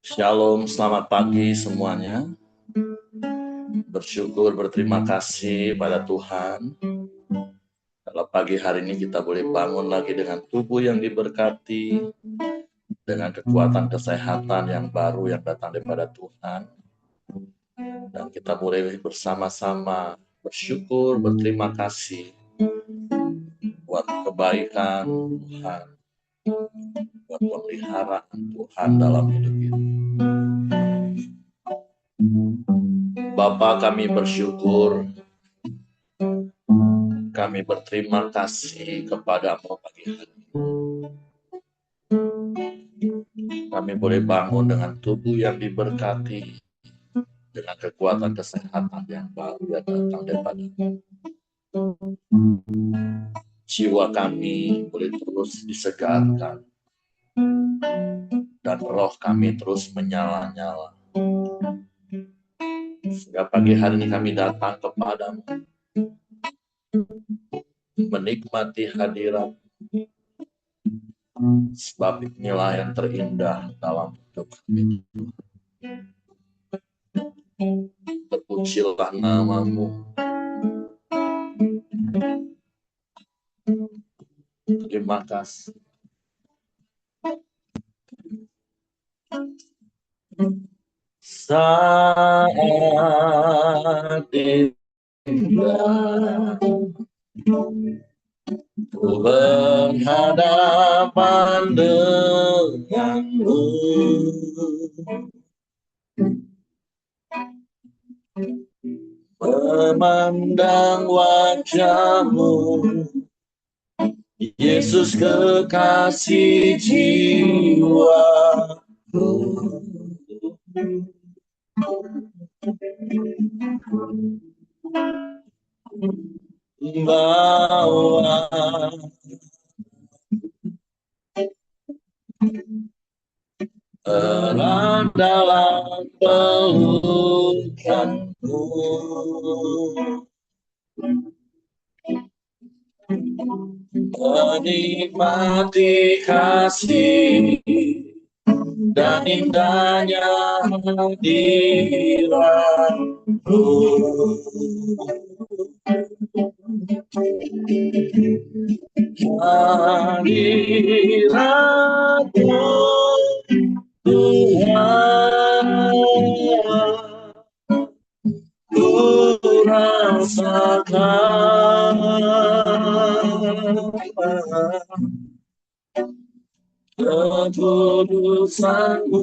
Shalom, selamat pagi semuanya. Bersyukur, berterima kasih pada Tuhan. Kalau pagi hari ini kita boleh bangun lagi dengan tubuh yang diberkati, dengan kekuatan kesehatan yang baru yang datang daripada Tuhan. Dan kita boleh bersama-sama bersyukur, berterima kasih buat kebaikan Tuhan, buat pemeliharaan Tuhan dalam hidup kita. Bapa, kami bersyukur, kami berterima kasih kepadamu pagi hari ini. Kami boleh bangun dengan tubuh yang diberkati, dengan kekuatan kesehatan yang baru yang datang daripada jiwa kami boleh terus disegarkan, dan roh kami terus menyala-nyala. Sehingga pagi hari ini kami datang kepadamu, menikmati hadirat, sebab inilah yang terindah dalam hidup kami. Terpujilah namamu. Terima kasih. Saat indah ku berhadapan denganmu, memandang wajahmu, Yesus kekasih jiwaku. Bawa erat dalam pelukanmu, menikmati kasih dan indahnya hadiratmu. Hadiratmu Tuhan, ku rasakan kekudusanmu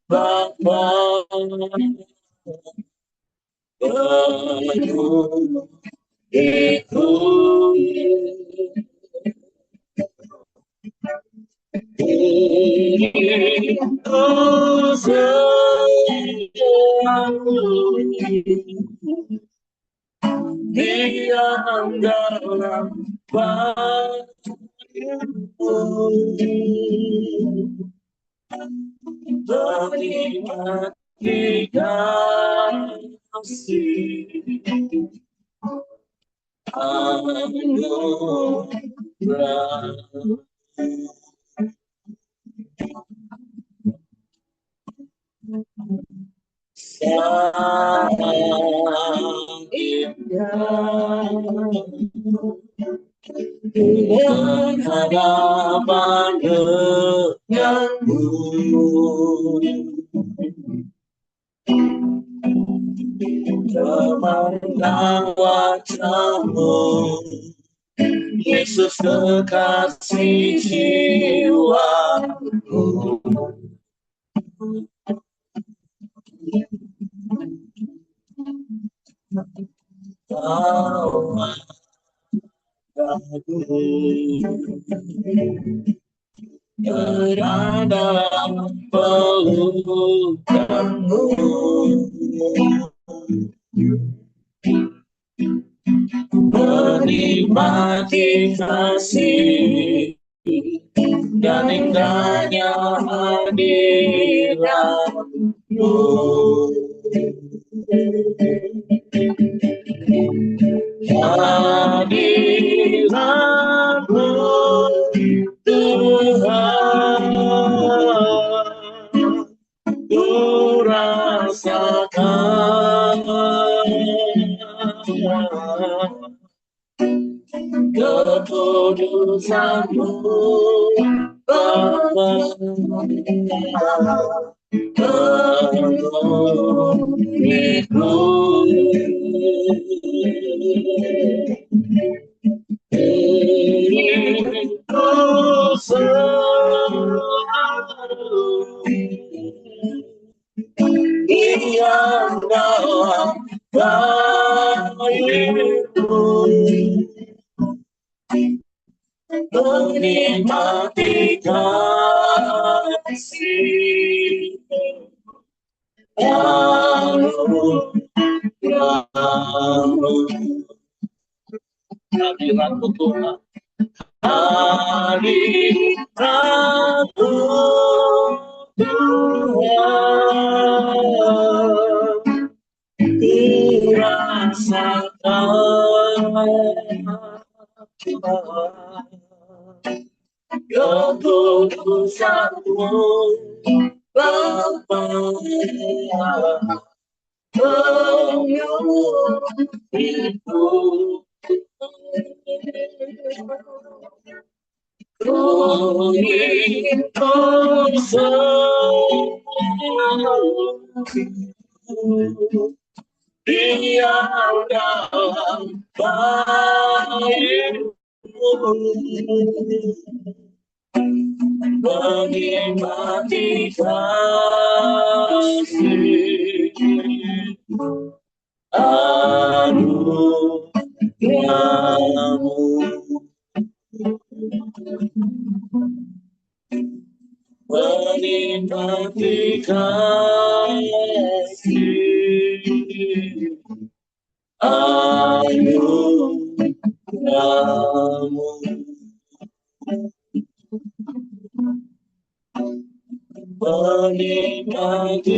Bapa, penuh itu ku selalu diam dalam bahumu, menikmati kasih anugerah. Sangat indah berhadapan denganmu, memandang wajahmu, Yesus kekasih jiwaku. Bawa aku berada dalam pelukanmu, menikmati kasih dan indahnya hadiratmu. Hadiratmu kekudusan-Mu Bapa penuhiku. Engkau selalu diam dalam baitmu, menikmati kasih lalu hadirat-Mu Tuhan, hadirat-Mu Tuhan, ku rasakan kekudusan-Mu Bapa penuhiku. Ku ingin Kau selalu diam dalam baitmu, menikmati kasih anugerah-Mu, menikmati kasih anugerah-Mu, menikmati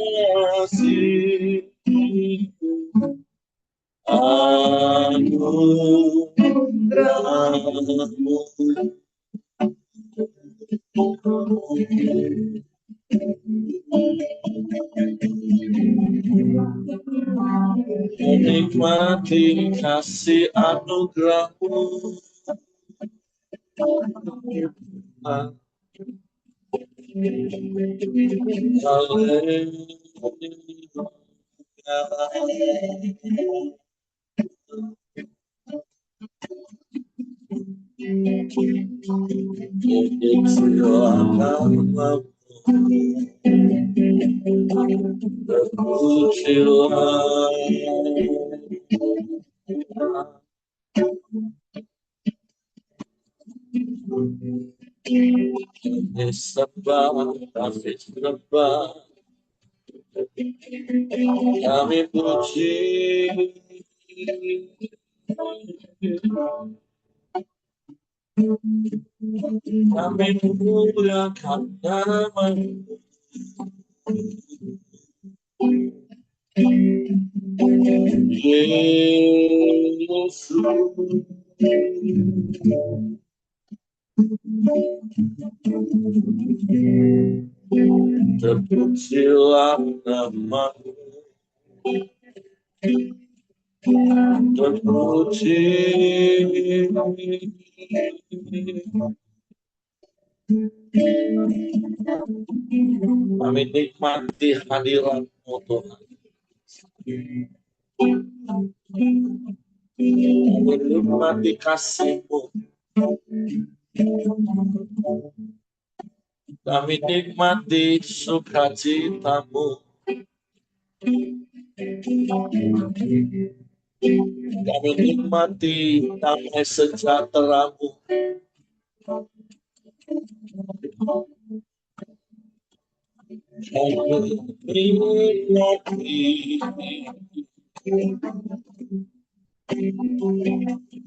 kasih anugerah-Mu. Menikmati kasih anugerah-Mu, kami puji, kami muliakan nama-Mu, Yesus. Terpujilah nama-Mu, terpuji. Kami nikmati hadirat-Mu Tuhan, menikmati kasih-Mu, kami nikmati sukacita-Mu, kami nikmati damai sejahtera-Mu, kami nikmati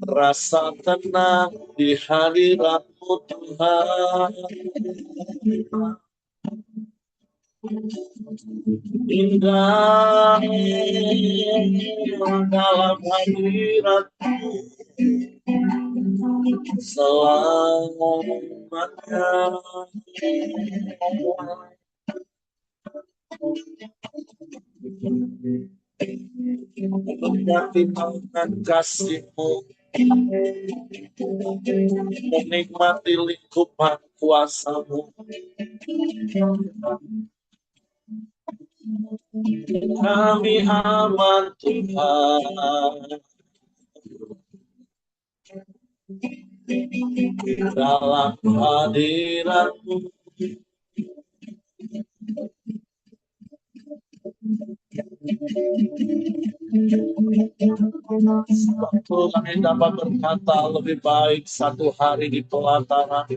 rasa tenang di hadirat-Mu Tuhan, indah dalam hadirat-Mu selamanya. menikmati tangan kasih-Mu, menikmati lingkupan kuasa-Mu. Kami aman Tuhan, dalam hadirat-Mu. Sebab kami dapat berkata lebih baik satu hari di pelataran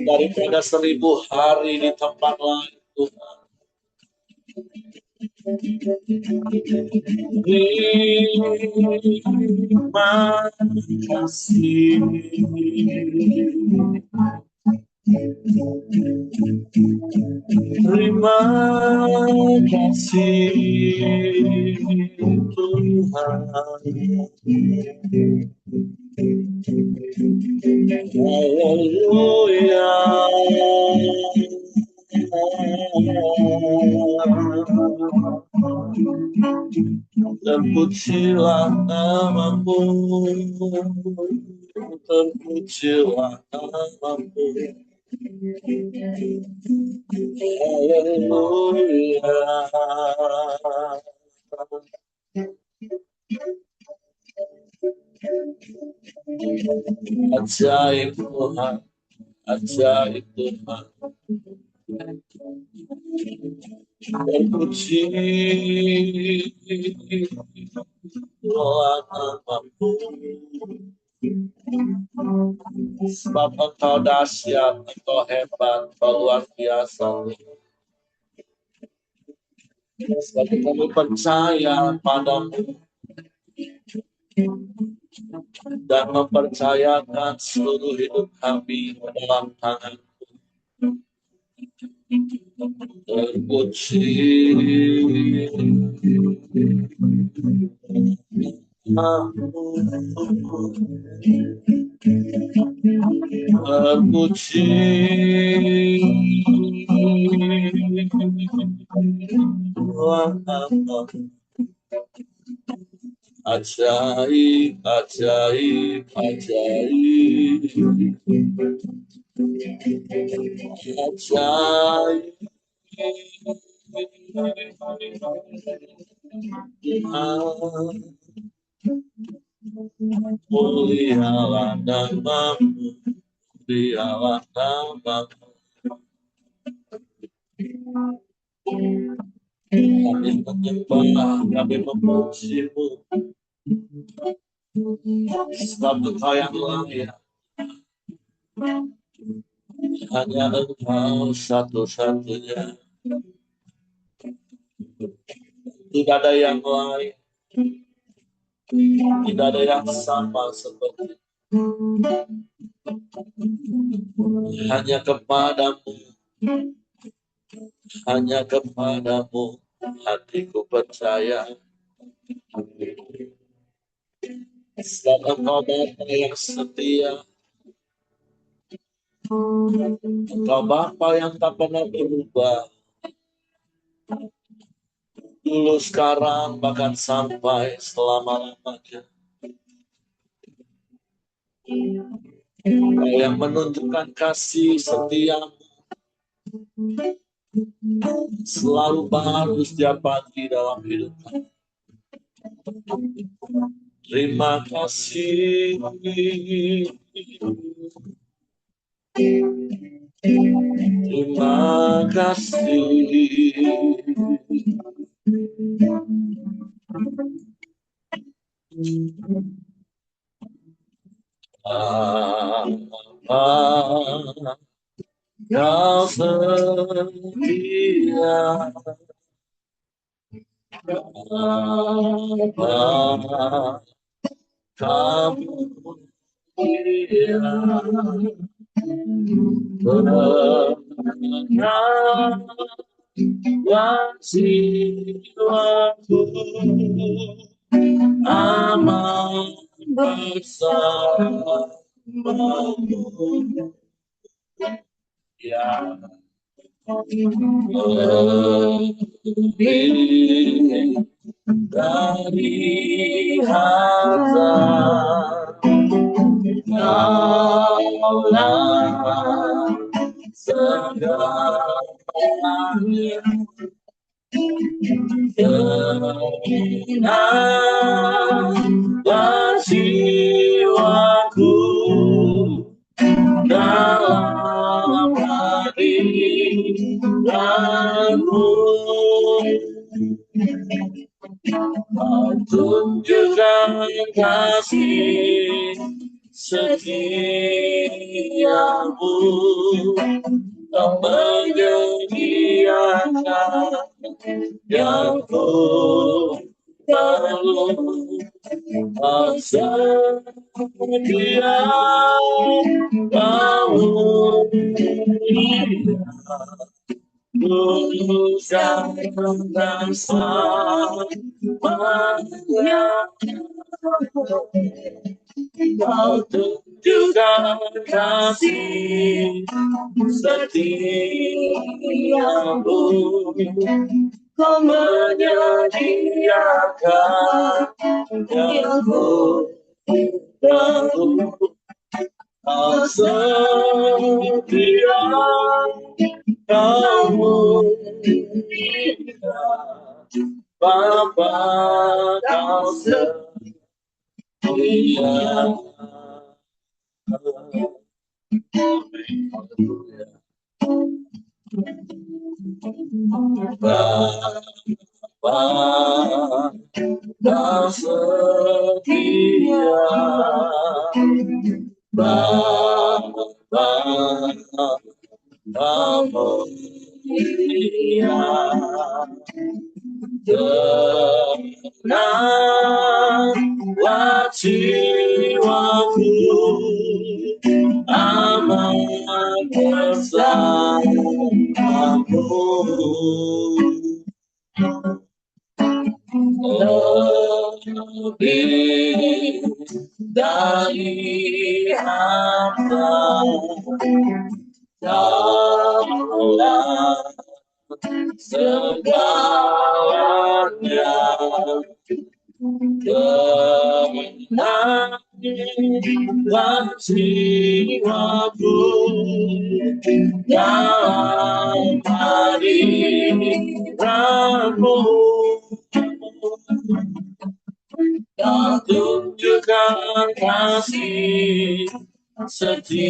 daripada 1000 hari di tempat lain, Tuhan. Terima kasih. Terima kasih Tuhan. Haleluya. Terpujilah nama-Mu, terpujilah nama-Mu. Haleluya. Ajaib Tuhan, ajaib Tuhan. Terpuji nama-Mu, sebab Engkau dahsyat, Engkau hebat, Engkau luar biasa. Sebab kami percaya padamu dan mempercayakan seluruh hidup kami dalam tangan-Mu. Terpuji terpuji ajaib, ajaib, ajaib, ajaib. Mulialah nama-Mu, mulialah nama-Mu. Kami menyembah, kami memuji-Mu, sebab Engkau yang layak. Hanya Engkau satu-satunya, tidak ada yang lain, tidak ada yang sama seperti. Hanya kepadamu, hanya kepadamu hatiku percaya. Sebab Engkau Bapa yang setia, Engkau Bapa yang tak pernah berubah, dulu, sekarang, bahkan sampai selama-lamanya. Engkau yang menunjukkan kasih setia-Mu selalu baru setiap pagi dalam hidup kami. Terima kasih. Terima kasih. Kau setia, kamu tenang jiwaku, aman bersamamu. Ya, lebih dari harta. Kaulah segalanya, tenanglah jiwaku dalam hadiratmu. Tunjukkan kasih setiamu, Kau menyediakan yang ku perlu. Kau sedia, Kau tulus dan selamanya. Kau tunjukkan kasih setiamu, Kau menyediakan yang ku perlu. Kau setia, Kau mulia, Bapa, Kau setia. Bapa, Kau setia. Bapa, Kau mulia, tenanglah jiwaku aman bersamamu. Lebih dari harta, Kaulah segalanya, tenanglah jiwaku dalam hadiratmu. Kau tunjukkan kasih setiamu,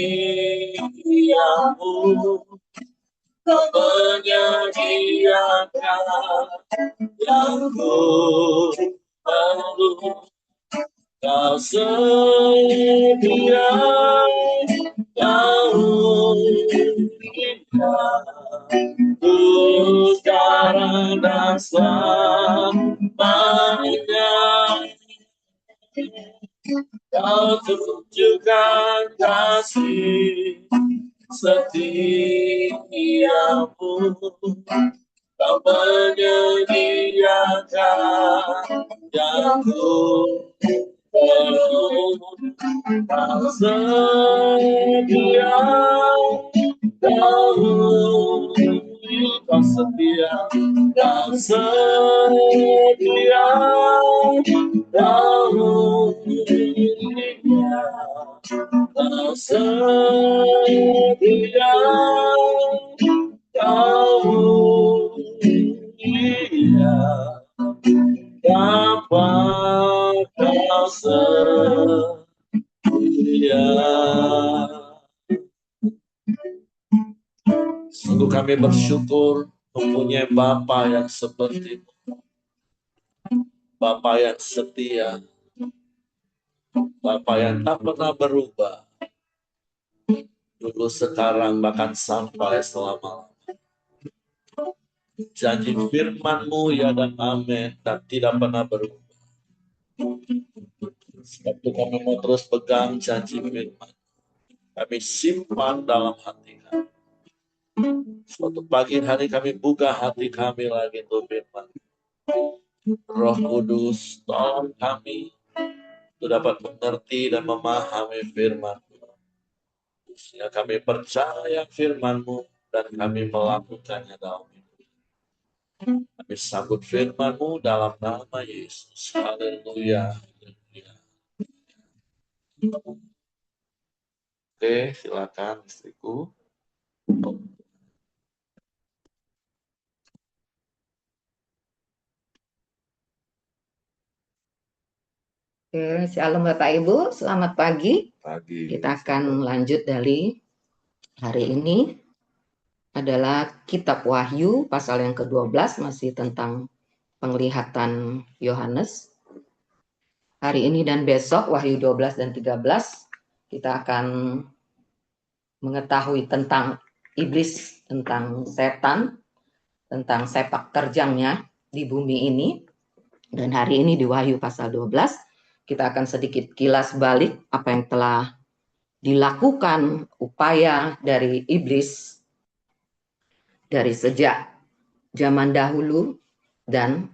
Kau menyediakan yang ku perlu. Kau sedia, Kau mulia, tulus dan selamanya. Kau tunjukkan kasih setiamu, Kau menyediakan yang ku perlu. Kau sedia, Kau setia, Kau sedia, Kau mulia, Kau sedia, Kau mulia, Bapa, Kau setia. Sungguh kami bersyukur mempunyai Bapa yang seperti Bapa yang setia, Bapa yang tak pernah berubah, dulu, sekarang, bahkan sampai selama-lamanya. Janji firman-Mu ya dan amin, dan tidak pernah berubah. Sebab itu kami mau terus pegang janji firman, kami simpan dalam hati kami. Suatu pagi hari kami buka hati kami lagi untuk firman. Roh Kudus, tolong kami untuk dapat mengerti dan memahami firman-Mu. Sehingga kami percaya firman-Mu dan kami melakukannya dalam hidup. Kami sambut firman-Mu dalam nama Yesus. Haleluya. Haleluya. Oke, silakan istriku. Oke, Shalom Bapak Ibu, selamat pagi. Kita akan lanjut dari hari ini adalah Kitab Wahyu pasal yang ke-12, masih tentang penglihatan Yohanes. Hari ini dan besok Wahyu 12 dan 13 kita akan mengetahui tentang iblis, tentang setan, tentang sepak terjangnya di bumi ini. Dan hari ini di Wahyu pasal 12 kita akan sedikit kilas balik apa yang telah dilakukan upaya dari iblis dari sejak zaman dahulu dan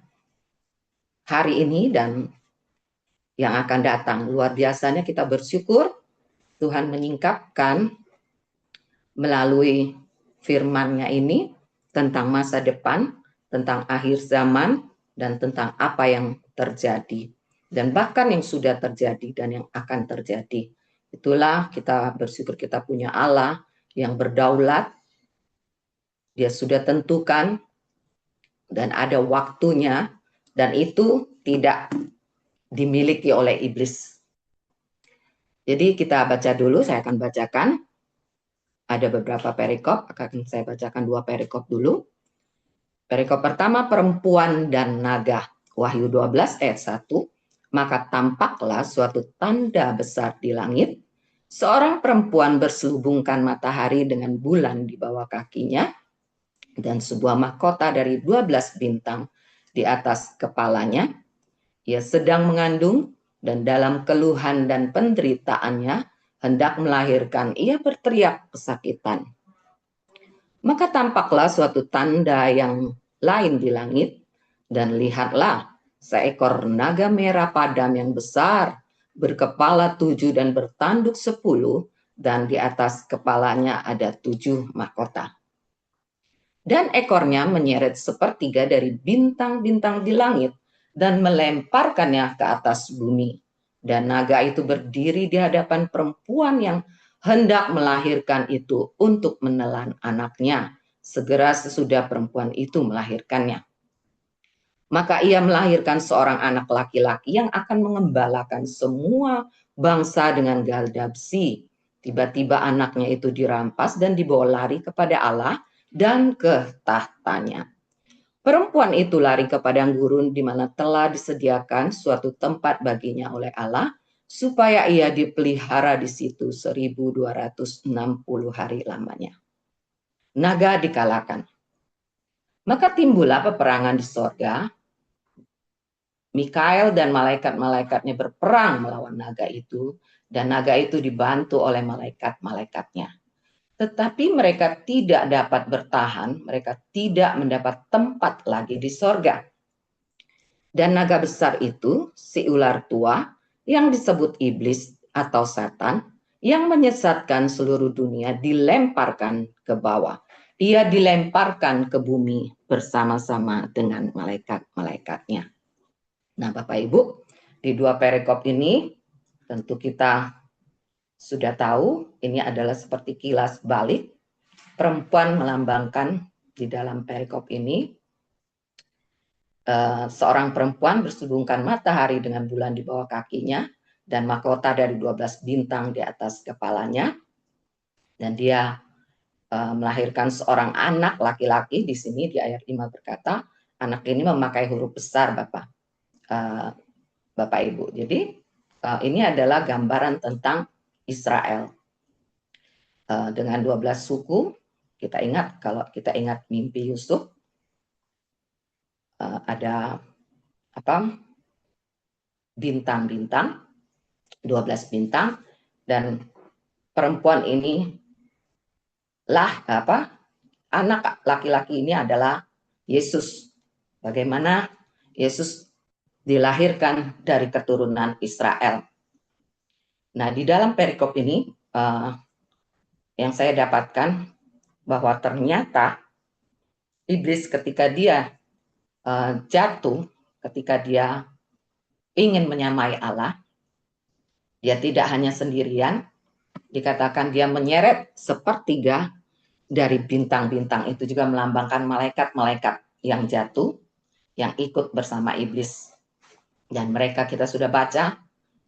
hari ini dan yang akan datang. Luar biasanya kita bersyukur Tuhan menyingkapkan melalui firman-Nya ini tentang masa depan, tentang akhir zaman, dan tentang apa yang terjadi. Dan bahkan yang sudah terjadi dan yang akan terjadi. Itulah kita bersyukur kita punya Allah yang berdaulat. Dia sudah tentukan dan ada waktunya dan itu tidak dimiliki oleh iblis. Jadi kita baca dulu, saya akan bacakan. Ada beberapa perikop, akan saya bacakan 2 perikop dulu. Perikop pertama, perempuan dan naga. Wahyu 12 ayat 1. Maka tampaklah suatu tanda besar di langit. Seorang perempuan berselubungkan matahari dengan bulan di bawah kakinya. Dan sebuah mahkota dari 12 bintang di atas kepalanya. Ia sedang mengandung dan dalam keluhan dan penderitaannya hendak melahirkan. Ia berteriak kesakitan. Maka tampaklah suatu tanda yang lain di langit, dan lihatlah seekor naga merah padam yang besar, berkepala 7 dan bertanduk 10, dan di atas kepalanya ada 7 mahkota. Dan ekornya menyeret sepertiga dari bintang-bintang di langit, dan melemparkannya ke atas bumi. Dan naga itu berdiri di hadapan perempuan yang hendak melahirkan itu untuk menelan anaknya segera sesudah perempuan itu melahirkannya. Maka ia melahirkan seorang anak laki-laki yang akan mengembalakan semua bangsa dengan galdabsi. Tiba-tiba anaknya itu dirampas dan dibawa lari kepada Allah dan ke tahtanya. Perempuan itu lari ke padang gurun di mana telah disediakan suatu tempat baginya oleh Allah, supaya ia dipelihara di situ 1260 hari lamanya. Naga dikalahkan. Maka timbullah peperangan di sorga. Mikael dan malaikat-malaikatnya berperang melawan naga itu, dan naga itu dibantu oleh malaikat-malaikatnya. Tetapi mereka tidak dapat bertahan, mereka tidak mendapat tempat lagi di sorga. Dan naga besar itu, si ular tua, yang disebut iblis atau setan, yang menyesatkan seluruh dunia, dilemparkan ke bawah. Ia dilemparkan ke bumi bersama-sama dengan malaikat-malaikatnya. Nah, Bapak Ibu, di 2 perikop ini tentu kita sudah tahu, ini adalah seperti kilas balik. Perempuan melambangkan di dalam perikop ini seorang perempuan berselubungkan matahari dengan bulan di bawah kakinya dan mahkota dari 12 bintang di atas kepalanya. Dan dia melahirkan seorang anak laki-laki. Di sini di ayat 5 berkata, anak ini memakai huruf besar Bapak Ibu. Jadi ini adalah gambaran tentang Israel. Dengan 12 suku, kita ingat, kalau kita ingat mimpi Yusuf, ada bintang-bintang, 12 bintang, dan perempuan ini anak laki-laki ini adalah Yesus. Bagaimana Yesus dilahirkan dari keturunan Israel. Nah, di dalam perikop ini yang saya dapatkan bahwa ternyata iblis ketika dia jatuh, ketika dia ingin menyamai Allah, dia tidak hanya sendirian, dikatakan dia menyeret sepertiga dari bintang-bintang, itu juga melambangkan malaikat-malaikat yang jatuh, yang ikut bersama iblis. Dan mereka kita sudah baca,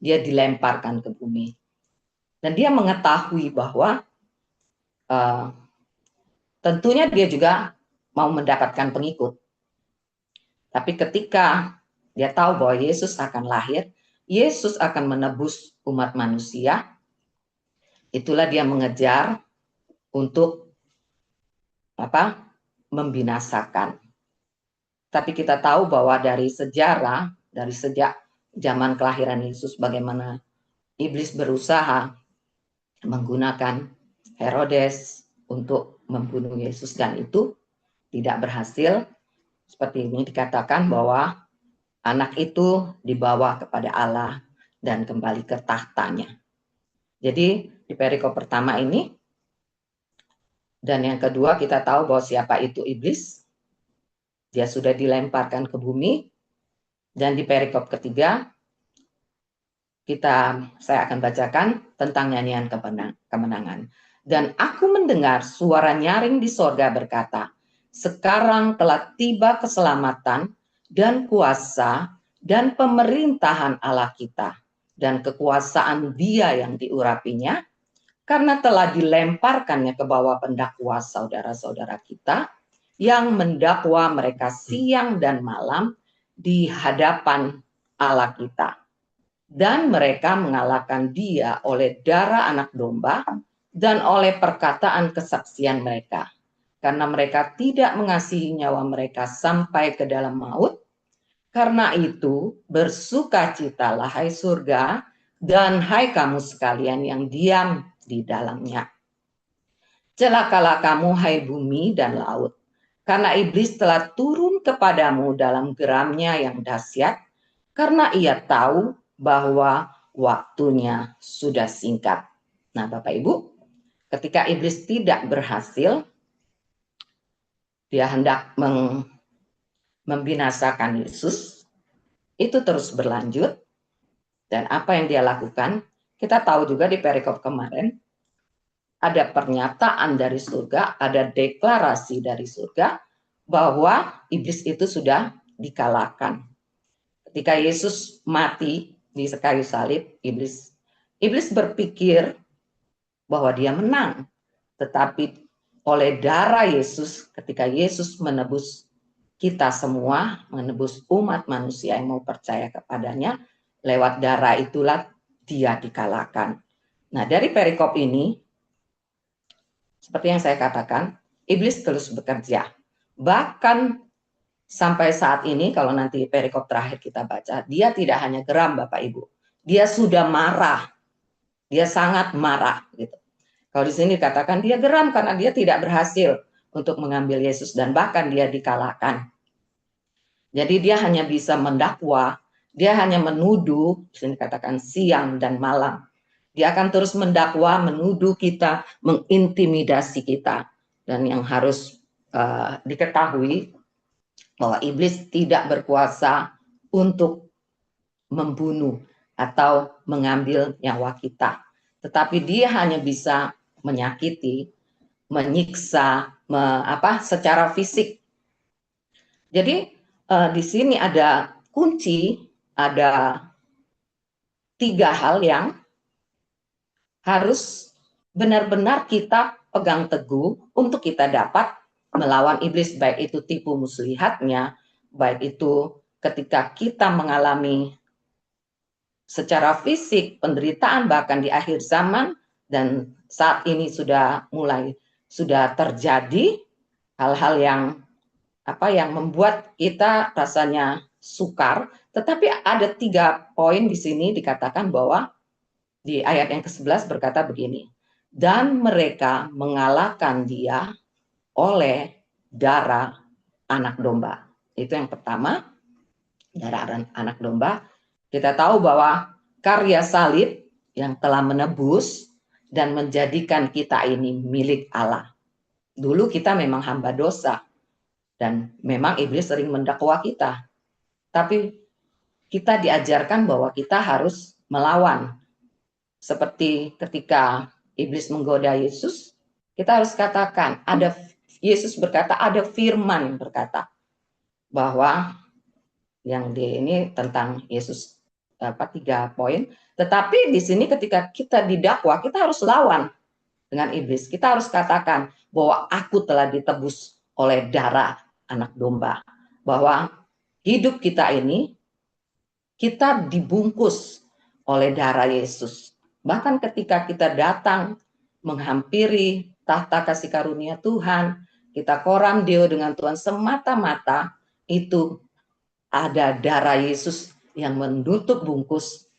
dia dilemparkan ke bumi. Dan dia mengetahui bahwa tentunya dia juga mau mendapatkan pengikut. Tapi ketika dia tahu bahwa Yesus akan lahir, Yesus akan menebus umat manusia, itulah dia mengejar untuk membinasakan. Tapi kita tahu bahwa dari sejarah, dari sejak zaman kelahiran Yesus, bagaimana iblis berusaha menggunakan Herodes untuk membunuh Yesus, dan itu tidak berhasil. Seperti ini dikatakan bahwa anak itu dibawa kepada Allah dan kembali ke tahtanya. Jadi di perikop pertama ini, dan yang kedua kita tahu bahwa siapa itu iblis. Dia sudah dilemparkan ke bumi. Dan di perikop ketiga, saya akan bacakan tentang nyanyian kemenangan. Dan aku mendengar suara nyaring di sorga berkata, sekarang telah tiba keselamatan dan kuasa dan pemerintahan Allah kita, dan kekuasaan Dia yang diurapinya, karena telah dilemparkannya ke bawah pendakwa saudara-saudara kita, yang mendakwa mereka siang dan malam di hadapan Allah kita. Dan mereka mengalahkan Dia oleh darah anak domba dan oleh perkataan kesaksian mereka. Karena mereka tidak mengasihi nyawa mereka sampai ke dalam maut. Karena itu bersukacitalah hai surga dan hai kamu sekalian yang diam di dalamnya. Celakalah kamu hai bumi dan laut, karena iblis telah turun kepadamu dalam geramnya yang dahsyat, karena ia tahu bahwa waktunya sudah singkat. Nah, Bapak Ibu, ketika iblis tidak berhasil, dia hendak membinasakan Yesus, itu terus berlanjut. Dan apa yang dia lakukan, kita tahu juga di perikop kemarin, ada pernyataan dari surga, ada deklarasi dari surga bahwa iblis itu sudah dikalahkan. Ketika Yesus mati di kayu salib, iblis berpikir bahwa dia menang. Tetapi oleh darah Yesus, ketika Yesus menebus kita semua, menebus umat manusia yang mau percaya kepadanya, lewat darah itulah dia dikalahkan. Nah, dari perikop ini, seperti yang saya katakan, iblis terus bekerja. Bahkan sampai saat ini, kalau nanti perikop terakhir kita baca, dia tidak hanya geram, Bapak Ibu. Dia sudah marah. Dia sangat marah. Gitu. Kalau di sini dikatakan dia geram karena dia tidak berhasil untuk mengambil Yesus dan bahkan dia dikalahkan. Jadi dia hanya bisa mendakwa, dia hanya menuduh, di sini dikatakan siang dan malam. Dia akan terus mendakwa, menuduh kita, mengintimidasi kita. Dan yang harus diketahui bahwa iblis tidak berkuasa untuk membunuh atau mengambil nyawa kita. Tetapi dia hanya bisa menyakiti, menyiksa, secara fisik. Jadi di sini ada kunci, ada 3 hal yang harus benar-benar kita pegang teguh untuk kita dapat melawan iblis, baik itu tipu muslihatnya, baik itu ketika kita mengalami secara fisik penderitaan bahkan di akhir zaman, dan saat ini sudah terjadi hal-hal yang membuat kita rasanya sukar. Tetapi ada 3 poin di sini dikatakan bahwa di ayat yang ke-11 berkata begini, dan mereka mengalahkan dia oleh darah anak domba. Itu yang pertama, darah anak domba. Kita tahu bahwa karya salib yang telah menebus dan menjadikan kita ini milik Allah. Dulu kita memang hamba dosa, dan memang iblis sering mendakwa kita. Tapi kita diajarkan bahwa kita harus melawan. Seperti ketika iblis menggoda Yesus, kita harus katakan, Yesus berkata, ada firman berkata bahwa yang ini tentang Yesus 3 poin. Tetapi di sini ketika kita didakwa, kita harus lawan dengan iblis. Kita harus katakan bahwa aku telah ditebus oleh darah anak domba. Bahwa hidup kita ini, kita dibungkus oleh darah Yesus. Bahkan ketika kita datang menghampiri tahta kasih karunia Tuhan, kita koram deo dengan Tuhan semata-mata, itu ada darah Yesus yang menutup bungkus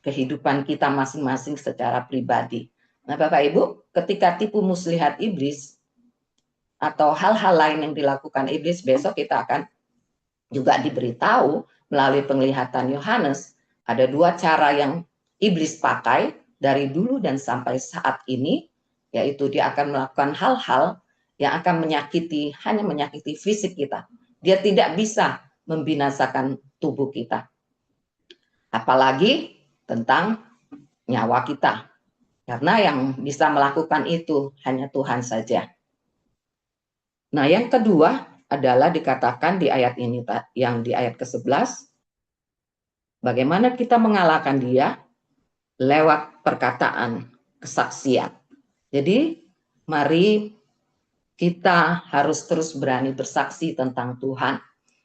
kehidupan kita masing-masing secara pribadi. Nah, Bapak Ibu, ketika tipu muslihat iblis atau hal-hal lain yang dilakukan iblis, besok kita akan juga diberitahu melalui penglihatan Yohanes, ada 2 cara yang iblis pakai dari dulu dan sampai saat ini, yaitu dia akan melakukan hal-hal yang akan hanya menyakiti fisik kita. Dia tidak bisa membinasakan tubuh kita. Apalagi tentang nyawa kita. Karena yang bisa melakukan itu hanya Tuhan saja. Nah, yang kedua adalah dikatakan di ayat ini, yang di ayat ke-11, bagaimana kita mengalahkan dia lewat perkataan kesaksian. Jadi, mari kita harus terus berani bersaksi tentang Tuhan,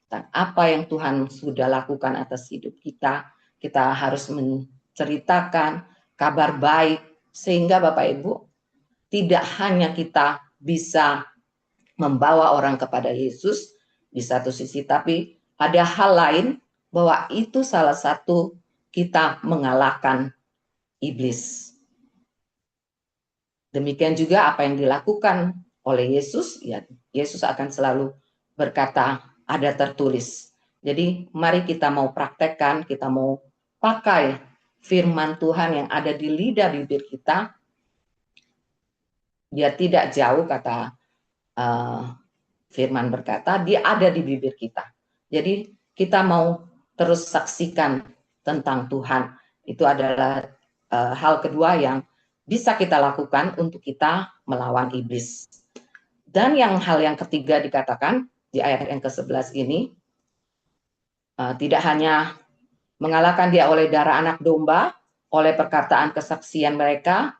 tentang apa yang Tuhan sudah lakukan atas hidup kita. Kita harus menceritakan kabar baik, sehingga Bapak Ibu, tidak hanya kita bisa membawa orang kepada Yesus di satu sisi, tapi ada hal lain bahwa itu salah satu kita mengalahkan iblis. Demikian juga apa yang dilakukan oleh Yesus, ya Yesus akan selalu berkata, ada tertulis. Jadi mari kita mau praktekkan, kita mau pakai firman Tuhan yang ada di lidah bibir kita. Dia tidak jauh, kata firman berkata, dia ada di bibir kita. Jadi kita mau terus saksikan tentang Tuhan. Itu adalah hal kedua yang bisa kita lakukan untuk kita melawan iblis. Dan hal yang ketiga dikatakan di ayat yang ke-11 ini, tidak hanya mengalahkan dia oleh darah anak domba, oleh perkataan kesaksian mereka,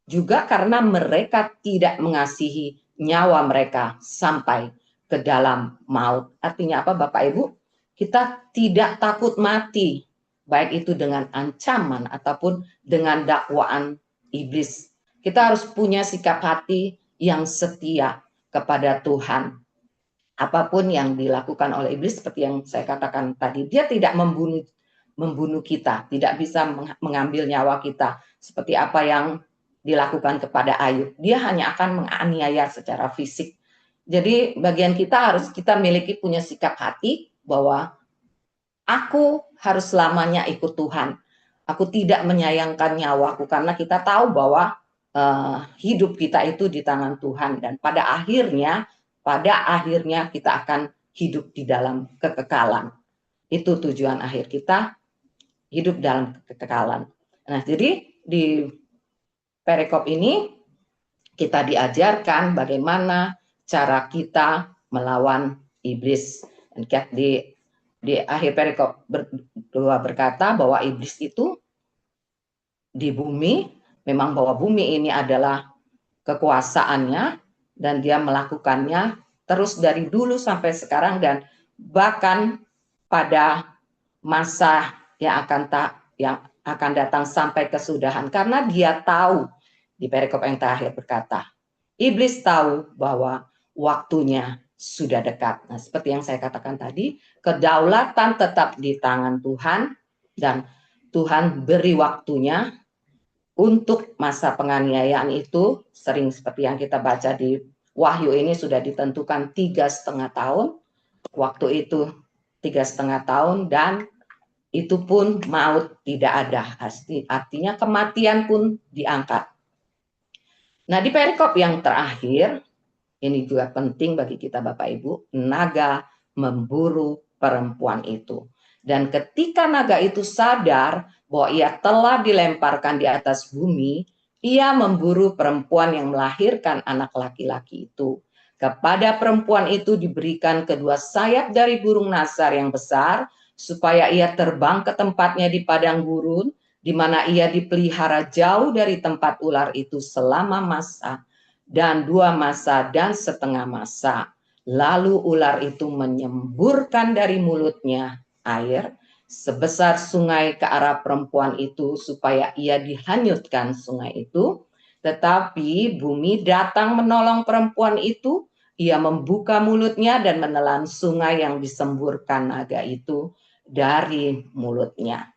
juga karena mereka tidak mengasihi nyawa mereka sampai ke dalam maut. Artinya apa, Bapak Ibu? Kita tidak takut mati, baik itu dengan ancaman ataupun dengan dakwaan iblis. Kita harus punya sikap hati yang setia kepada Tuhan. Apapun yang dilakukan oleh iblis, seperti yang saya katakan tadi, dia tidak membunuh kita, tidak bisa mengambil nyawa kita, seperti apa yang dilakukan kepada Ayub. Dia hanya akan menganiaya secara fisik. Jadi bagian kita miliki punya sikap hati bahwa aku harus selamanya ikut Tuhan. Aku tidak menyayangkan nyawaku, karena kita tahu bahwa hidup kita itu di tangan Tuhan, dan pada akhirnya kita akan hidup di dalam kekekalan. Itu tujuan akhir kita, hidup dalam kekekalan. Nah, jadi di perikop ini kita diajarkan bagaimana cara kita melawan iblis. Dan di akhir perikop berkata bahwa iblis itu di bumi, memang bahwa bumi ini adalah kekuasaannya, dan dia melakukannya terus dari dulu sampai sekarang, dan bahkan pada masa yang akan datang sampai kesudahan. Karena dia tahu, di perikop yang terakhir berkata, iblis tahu bahwa waktunya sudah dekat. Nah, seperti yang saya katakan tadi, kedaulatan tetap di tangan Tuhan, dan Tuhan beri waktunya untuk masa penganiayaan itu. Sering seperti yang kita baca di Wahyu ini, sudah ditentukan 3,5 tahun. Waktu itu 3,5 tahun, dan itu pun maut tidak ada. Artinya kematian pun diangkat. Nah, di perikop yang terakhir, Ini juga penting bagi kita Bapak Ibu. Naga memburu perempuan itu. Dan ketika naga itu sadar bahwa ia telah dilemparkan di atas bumi, ia memburu perempuan yang melahirkan anak laki-laki itu. Kepada perempuan itu diberikan kedua sayap dari burung nasar yang besar, supaya ia terbang ke tempatnya di padang gurun, di mana ia dipelihara jauh dari tempat ular itu selama masa dan 2 masa dan setengah masa. Lalu ular itu menyemburkan dari mulutnya air sebesar sungai ke arah perempuan itu supaya ia dihanyutkan sungai itu. Tetapi bumi datang menolong perempuan itu. Ia membuka mulutnya dan menelan sungai yang disemburkan naga itu dari mulutnya.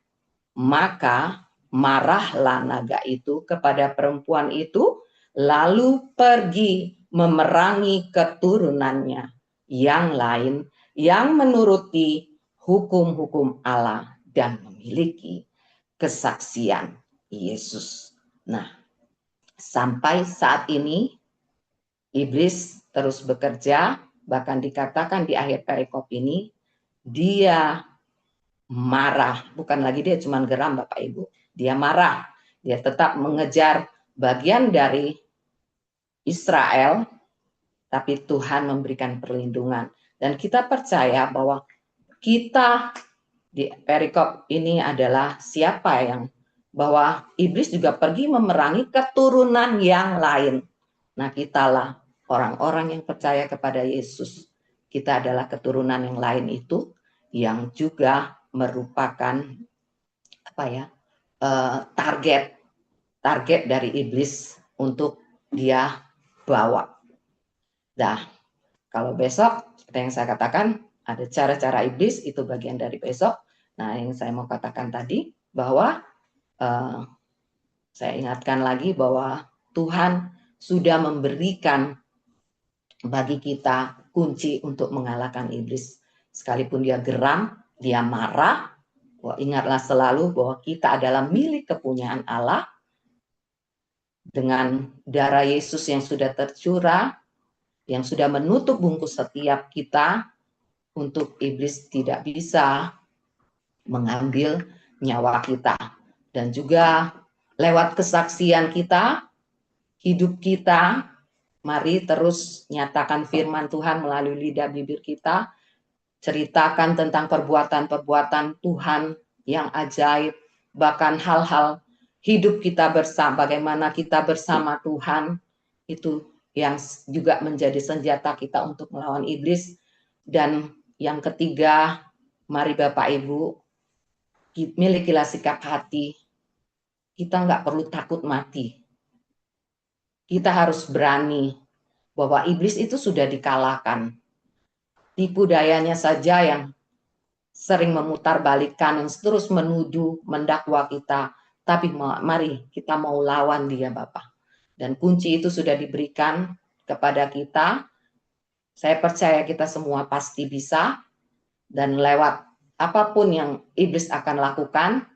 Maka marahlah naga itu kepada perempuan itu, lalu pergi memerangi keturunannya yang lain yang menuruti hukum-hukum Allah dan memiliki kesaksian Yesus. Nah, sampai saat ini iblis terus bekerja, bahkan dikatakan di akhir perikop ini dia marah, bukan lagi dia cuma geram Bapak Ibu, dia marah, dia tetap mengejar bagian dari Israel, tapi Tuhan memberikan perlindungan. Dan kita percaya bahwa kita di perikop ini adalah siapa yang, bahwa iblis juga pergi memerangi keturunan yang lain. Nah, kitalah orang-orang yang percaya kepada Yesus. Kita adalah keturunan yang lain itu yang juga merupakan apa ya, target dari iblis untuk dia bawa. Nah, kalau besok seperti yang saya katakan ada cara-cara iblis, itu bagian dari besok. Nah, yang saya mau katakan tadi bahwa saya ingatkan lagi bahwa Tuhan sudah memberikan bagi kita kunci untuk mengalahkan iblis. Sekalipun dia geram, dia marah, ingatlah selalu bahwa kita adalah milik kepunyaan Allah. Dengan darah Yesus yang sudah tercurah, yang sudah menutup bungkus setiap kita, untuk iblis tidak bisa mengambil nyawa kita. Dan juga lewat kesaksian kita, hidup kita, mari terus nyatakan firman Tuhan melalui lidah bibir kita, ceritakan tentang perbuatan-perbuatan Tuhan yang ajaib, bahkan hal-hal hidup kita bersama, bagaimana kita bersama Tuhan, itu yang juga menjadi senjata kita untuk melawan iblis. Dan yang ketiga, mari Bapak Ibu, milikilah sikap hati, kita nggak perlu takut mati. Kita harus berani bahwa iblis itu sudah dikalahkan. Tipu dayanya saja yang sering memutarbalikkan, yang terus menuduh, mendakwa kita. Tapi mari kita mau lawan dia Bapak. Dan kunci itu sudah diberikan kepada kita. Saya percaya kita semua pasti bisa. Dan lewat apapun yang iblis akan lakukan,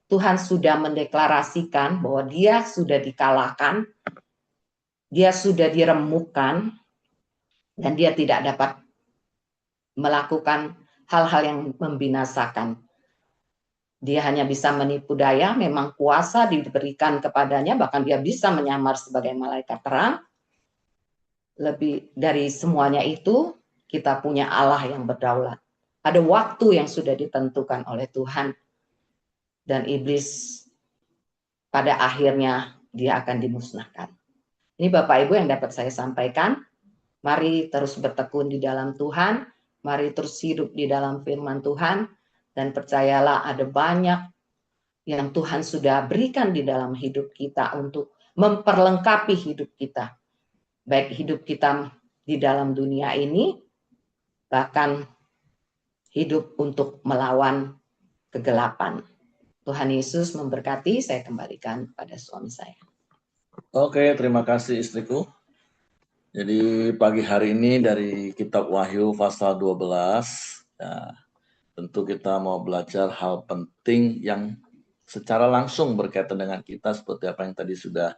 Tuhan sudah mendeklarasikan bahwa dia sudah dikalahkan, dia sudah diremukkan, dan dia tidak dapat melakukan hal-hal yang membinasakan. Dia hanya bisa menipu daya, memang kuasa diberikan kepadanya, bahkan dia bisa menyamar sebagai malaikat terang. Lebih dari semuanya itu, kita punya Allah yang berdaulat. Ada waktu yang sudah ditentukan oleh Tuhan, dan iblis pada akhirnya dia akan dimusnahkan. Ini Bapak Ibu yang dapat saya sampaikan. Mari terus bertekun di dalam Tuhan, mari terus hidup di dalam firman Tuhan, dan percayalah ada banyak yang Tuhan sudah berikan di dalam hidup kita untuk memperlengkapi hidup kita. Baik hidup kita di dalam dunia ini, bahkan hidup untuk melawan kegelapan. Tuhan Yesus memberkati, saya kembalikan pada suami saya. Oke, terima kasih istriku. Jadi pagi hari ini dari kitab Wahyu pasal 12, ya, tentu kita mau belajar hal penting yang secara langsung berkaitan dengan kita seperti apa yang tadi sudah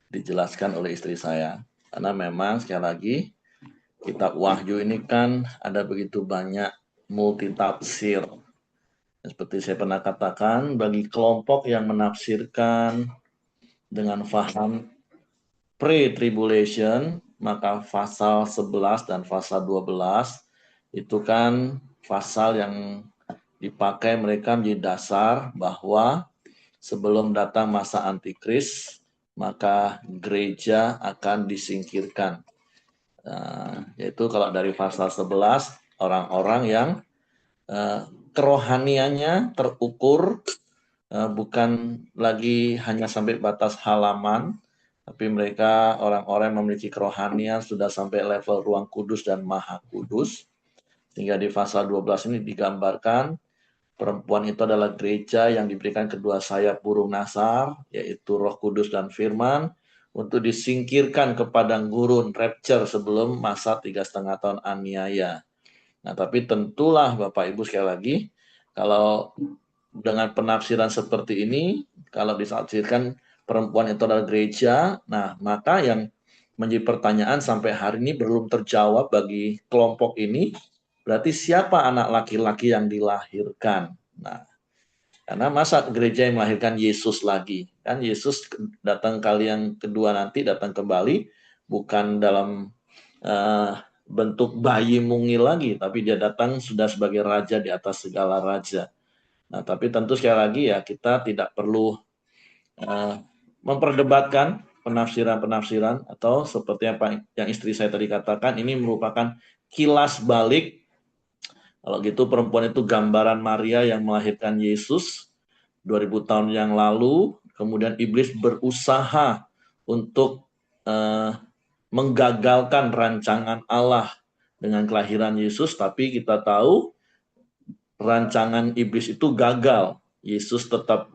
dijelaskan oleh istri saya. Karena memang sekali lagi Kitab Wahyu ini kan ada begitu banyak multitafsir. Seperti saya pernah katakan, bagi kelompok yang menafsirkan dengan faham pre-tribulation, maka pasal 11 dan pasal 12 itu kan pasal yang dipakai mereka menjadi dasar bahwa sebelum datang masa antikris, maka gereja akan disingkirkan. Yaitu kalau dari pasal 11, orang-orang yang kerohaniannya terukur, bukan lagi hanya sampai batas halaman, tapi mereka orang-orang yang memiliki kerohanian sudah sampai level ruang kudus dan maha kudus. Sehingga di pasal 12 ini digambarkan perempuan itu adalah gereja yang diberikan kedua sayap burung nasar, yaitu Roh Kudus dan Firman, untuk disingkirkan ke padang gurun, rapture sebelum masa 3,5 tahun aniaya. Nah, tapi tentulah Bapak Ibu sekali lagi, kalau dengan penafsiran seperti ini, kalau ditafsirkan perempuan itu adalah gereja, nah maka yang menjadi pertanyaan sampai hari ini belum terjawab bagi kelompok ini, berarti siapa anak laki-laki yang dilahirkan? Nah, karena masa gereja yang melahirkan Yesus lagi? Kan Yesus datang kali yang kedua nanti, datang kembali, bukan dalam bentuk bayi mungil lagi, tapi dia datang sudah sebagai raja di atas segala raja. Nah, tapi tentu sekali lagi ya kita tidak perlu memperdebatkan penafsiran-penafsiran, atau seperti apa yang istri saya tadi katakan, ini merupakan kilas balik. Kalau gitu perempuan itu gambaran Maria yang melahirkan Yesus 2000 tahun yang lalu, kemudian iblis berusaha untuk menggagalkan rancangan Allah dengan kelahiran Yesus, tapi kita tahu rancangan iblis itu gagal. Yesus tetap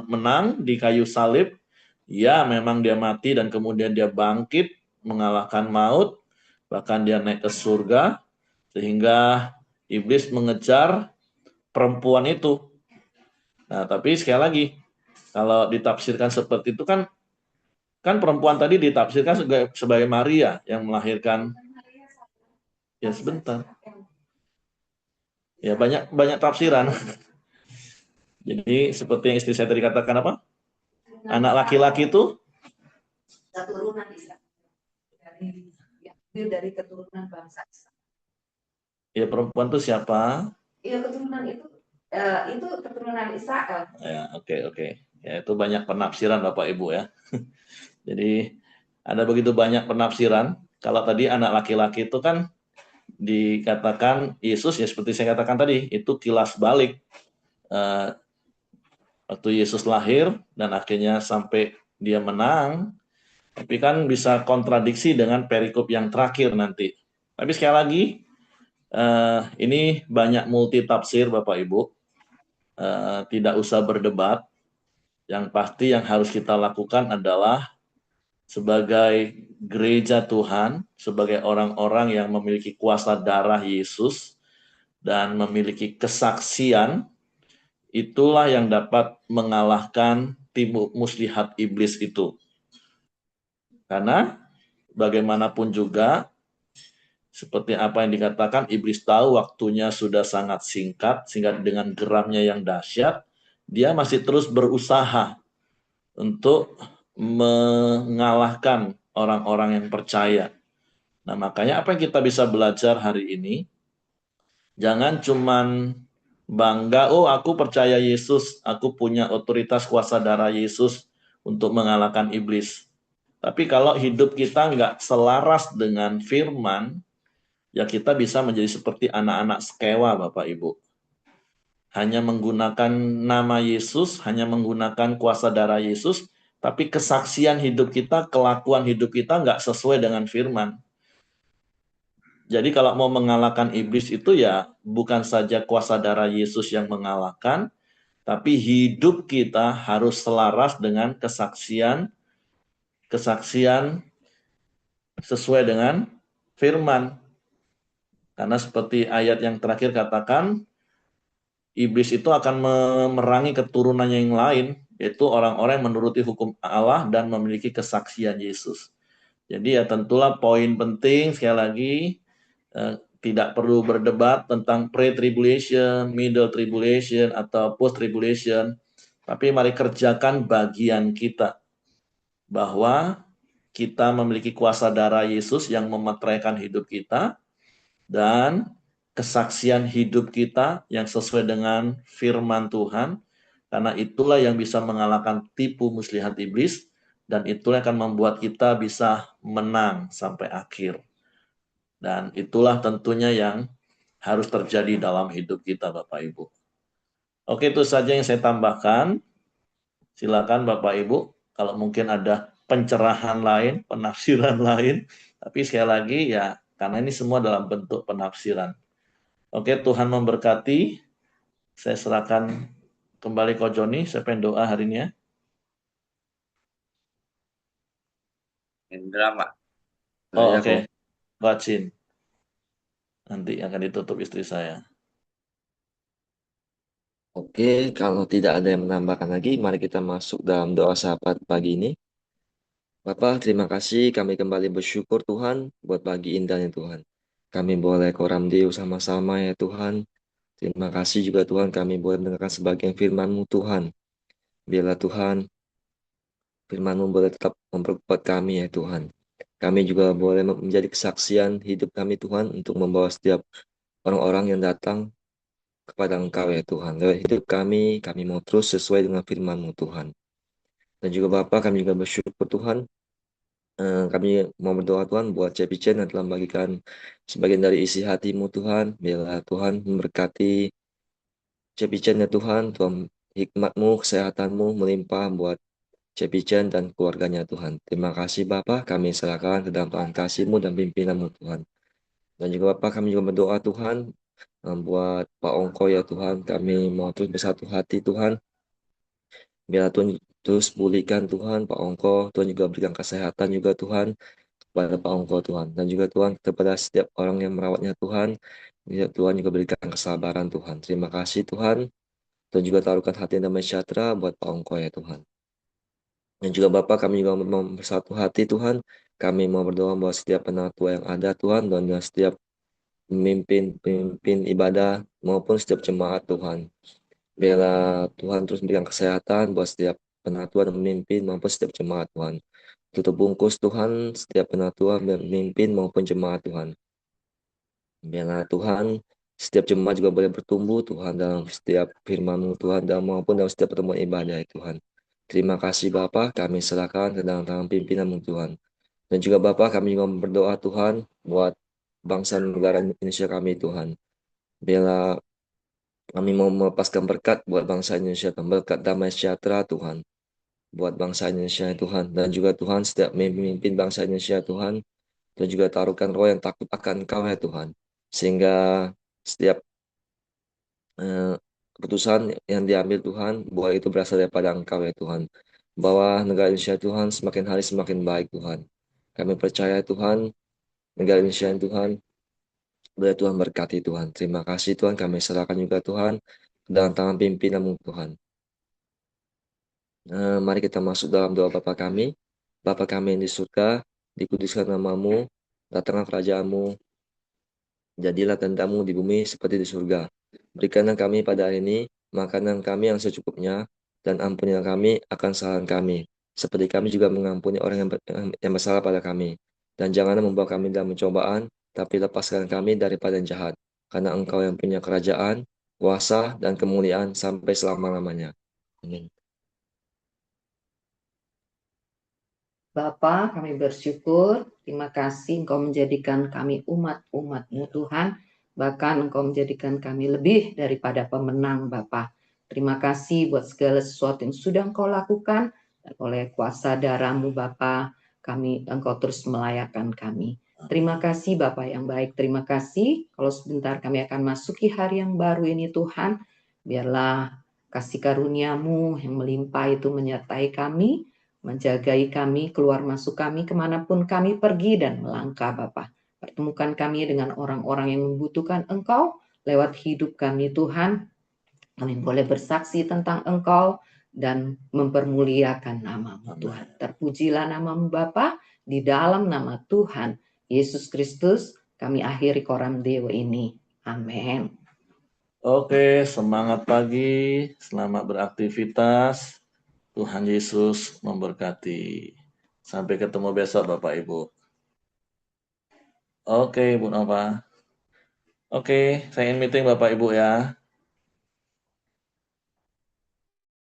menang di kayu salib. Ya, memang dia mati dan kemudian dia bangkit mengalahkan maut, bahkan dia naik ke surga, sehingga iblis mengejar perempuan itu. Nah, tapi sekali lagi, kalau ditafsirkan seperti itu kan perempuan tadi ditafsirkan sebagai Maria yang melahirkan. Ya sebentar. Ya banyak tafsiran. Jadi seperti yang istri saya tadi katakan apa? Anak laki-laki itu keturunan Israel dari keturunan bangsa Israel. Ya perempuan itu siapa? Iya keturunan itu keturunan Israel. Ya oke. Ya itu banyak penafsiran Bapak Ibu ya. Jadi ada begitu banyak penafsiran. Kalau tadi anak laki-laki itu kan dikatakan Yesus, ya seperti saya katakan tadi, itu kilas balik. Waktu Yesus lahir dan akhirnya sampai dia menang, tapi kan bisa kontradiksi dengan perikop yang terakhir nanti. Tapi sekali lagi, ini banyak multi tafsir Bapak Ibu, tidak usah berdebat. Yang pasti yang harus kita lakukan adalah sebagai gereja Tuhan, sebagai orang-orang yang memiliki kuasa darah Yesus dan memiliki kesaksian, itulah yang dapat mengalahkan timu muslihat iblis itu. Karena bagaimanapun juga, seperti apa yang dikatakan, iblis tahu waktunya sudah sangat singkat, sehingga dengan geramnya yang dahsyat, dia masih terus berusaha untuk mengalahkan orang-orang yang percaya. Nah, makanya apa yang kita bisa belajar hari ini, jangan cuman bangga, oh aku percaya Yesus, aku punya otoritas kuasa darah Yesus untuk mengalahkan iblis. Tapi kalau hidup kita nggak selaras dengan firman, ya kita bisa menjadi seperti anak-anak Skewa, Bapak Ibu. Hanya menggunakan nama Yesus, hanya menggunakan kuasa darah Yesus, tapi kesaksian hidup kita, kelakuan hidup kita nggak sesuai dengan firman. Jadi kalau mau mengalahkan iblis itu ya bukan saja kuasa darah Yesus yang mengalahkan, tapi hidup kita harus selaras dengan kesaksian sesuai dengan firman. Karena seperti ayat yang terakhir katakan, iblis itu akan memerangi keturunannya yang lain, yaitu orang-orang yang menuruti hukum Allah dan memiliki kesaksian Yesus. Jadi ya tentulah poin penting sekali lagi, tidak perlu berdebat tentang pre-tribulation, middle tribulation, atau post-tribulation. Tapi mari kerjakan bagian kita. Bahwa kita memiliki kuasa darah Yesus yang memeteraikan hidup kita. Dan kesaksian hidup kita yang sesuai dengan firman Tuhan. Karena itulah yang bisa mengalahkan tipu muslihat iblis. Dan itulah yang akan membuat kita bisa menang sampai akhir. Dan itulah tentunya yang harus terjadi dalam hidup kita, Bapak Ibu. Oke, itu saja yang saya tambahkan. Silakan Bapak Ibu, kalau mungkin ada pencerahan lain, penafsiran lain. Tapi sekali lagi ya, karena ini semua dalam bentuk penafsiran. Oke, Tuhan memberkati. Saya serahkan kembali ke Joni. Saya pengen doa hari ini ya. Indra, Pak. Oh, Saya oke. Bacin. Nanti akan ditutup istri saya. Oke, kalau tidak ada yang menambahkan lagi, mari kita masuk dalam doa sahabat pagi ini. Bapak, terima kasih kami kembali bersyukur Tuhan buat pagi indahnya Tuhan. Kami boleh koram Deo sama-sama ya Tuhan. Terima kasih juga Tuhan kami boleh mendengarkan sebagian firman-Mu Tuhan. Biarlah Tuhan firman-Mu boleh tetap memperkuat kami ya Tuhan. Kami juga boleh menjadi kesaksian hidup kami Tuhan untuk membawa setiap orang-orang yang datang kepada Engkau ya Tuhan. Lewat hidup kami mau terus sesuai dengan firman-Mu Tuhan. Dan juga Bapak kami juga bersyukur Tuhan. Kami mau berdoa Tuhan buat Cepi Chen yang telah membagikan sebagian dari isi hati-Mu Tuhan. Biarlah Tuhan memberkati Cepi Chen ya Tuhan. Tuhan hikmat-Mu, kesehatan-Mu melimpah buat Cepi Chen dan keluarganya Tuhan. Terima kasih Bapak, kami serahkan ke dalam tangan kasih-Mu dan pimpinan-Mu Tuhan. Dan juga Bapak kami juga berdoa Tuhan buat Pak Ongko ya Tuhan. Kami mau terus bersatu hati Tuhan. Biar Tuhan terus pulihkan Tuhan Pak Ongko. Tuhan juga berikan kesehatan juga Tuhan kepada Pak Ongko Tuhan. Dan juga Tuhan kepada setiap orang yang merawatnya Tuhan. Tuhan juga berikan kesabaran Tuhan. Terima kasih Tuhan. Tuhan juga taruhkan hati yang damai sejahtera buat Pak Ongko ya Tuhan. Dan juga Bapak kami juga mau bersatu hati Tuhan. Kami mau berdoa bahwa setiap penatua yang ada Tuhan. Dan setiap pemimpin ibadah maupun setiap jemaat Tuhan. Biarlah Tuhan terus berikan kesehatan buat setiap penatua dan pemimpin maupun setiap jemaat Tuhan. Tutup bungkus Tuhan setiap penatua dan pemimpin maupun jemaat Tuhan. Biarlah Tuhan setiap jemaat juga boleh bertumbuh Tuhan dalam setiap firman-Mu Tuhan dan maupun dalam setiap pertemuan ibadah ya Tuhan. Terima kasih Bapa, kami serahkan ke dalam tangan pimpinan-Mu Tuhan. Dan juga Bapa kami juga berdoa Tuhan buat bangsa dan negara Indonesia kami Tuhan. Biarlah kami mau melepaskan berkat buat bangsa Indonesia, berkat damai sejahtera Tuhan. Buat bangsa Indonesia Tuhan. Dan juga Tuhan setiap memimpin bangsa Indonesia Tuhan. Dan juga taruhkan roh yang takut akan Engkau ya Tuhan. Sehingga setiap keputusan yang diambil Tuhan, bahwa itu berasal daripada Engkau ya Tuhan. Bahwa negara Indonesia Tuhan semakin hari semakin baik Tuhan. Kami percaya Tuhan, negara Indonesia Tuhan, boleh Tuhan berkati Tuhan. Terima kasih Tuhan, kami serahkan juga Tuhan dalam tangan pimpinan-Mu Tuhan. Mari kita masuk dalam doa Bapa kami. Bapa kami yang di surga, dikuduskan nama-Mu, datanglah kerajaan-Mu, jadilah kehendak-Mu di bumi seperti di surga. Berikanlah kami pada hari ini makanan kami yang secukupnya, dan ampunilah kami akan kesalahan kami, seperti kami juga mengampuni orang yang bersalah pada kami. Dan janganlah membawa kami dalam pencobaan, tapi lepaskan kami daripada yang jahat. Karena Engkau yang punya kerajaan, kuasa, dan kemuliaan sampai selama-lamanya. Amin. Bapa, kami bersyukur, terima kasih Engkau menjadikan kami umat-umat-Mu Tuhan, bahkan Engkau menjadikan kami lebih daripada pemenang Bapa. Terima kasih buat segala sesuatu yang sudah Engkau lakukan, dan oleh kuasa darah-Mu Bapa, Engkau terus melayakkan kami. Terima kasih Bapa yang baik, terima kasih kalau sebentar kami akan masuki hari yang baru ini Tuhan, biarlah kasih karunia-Mu yang melimpah itu menyertai kami, menjagai kami, keluar masuk kami, kemanapun kami pergi dan melangkah Bapa. Pertemukan kami dengan orang-orang yang membutuhkan Engkau lewat hidup kami Tuhan. Kami boleh bersaksi tentang Engkau dan mempermuliakan nama-Mu Tuhan. Terpujilah nama-Mu Bapa, di dalam nama Tuhan Yesus Kristus kami akhiri Koram Deo ini. Amin. Oke, semangat pagi, selamat beraktivitas. Tuhan Yesus memberkati. Sampai ketemu besok Bapak Ibu. Oke, Bu Nova. Oke, saya in meeting Bapak Ibu ya.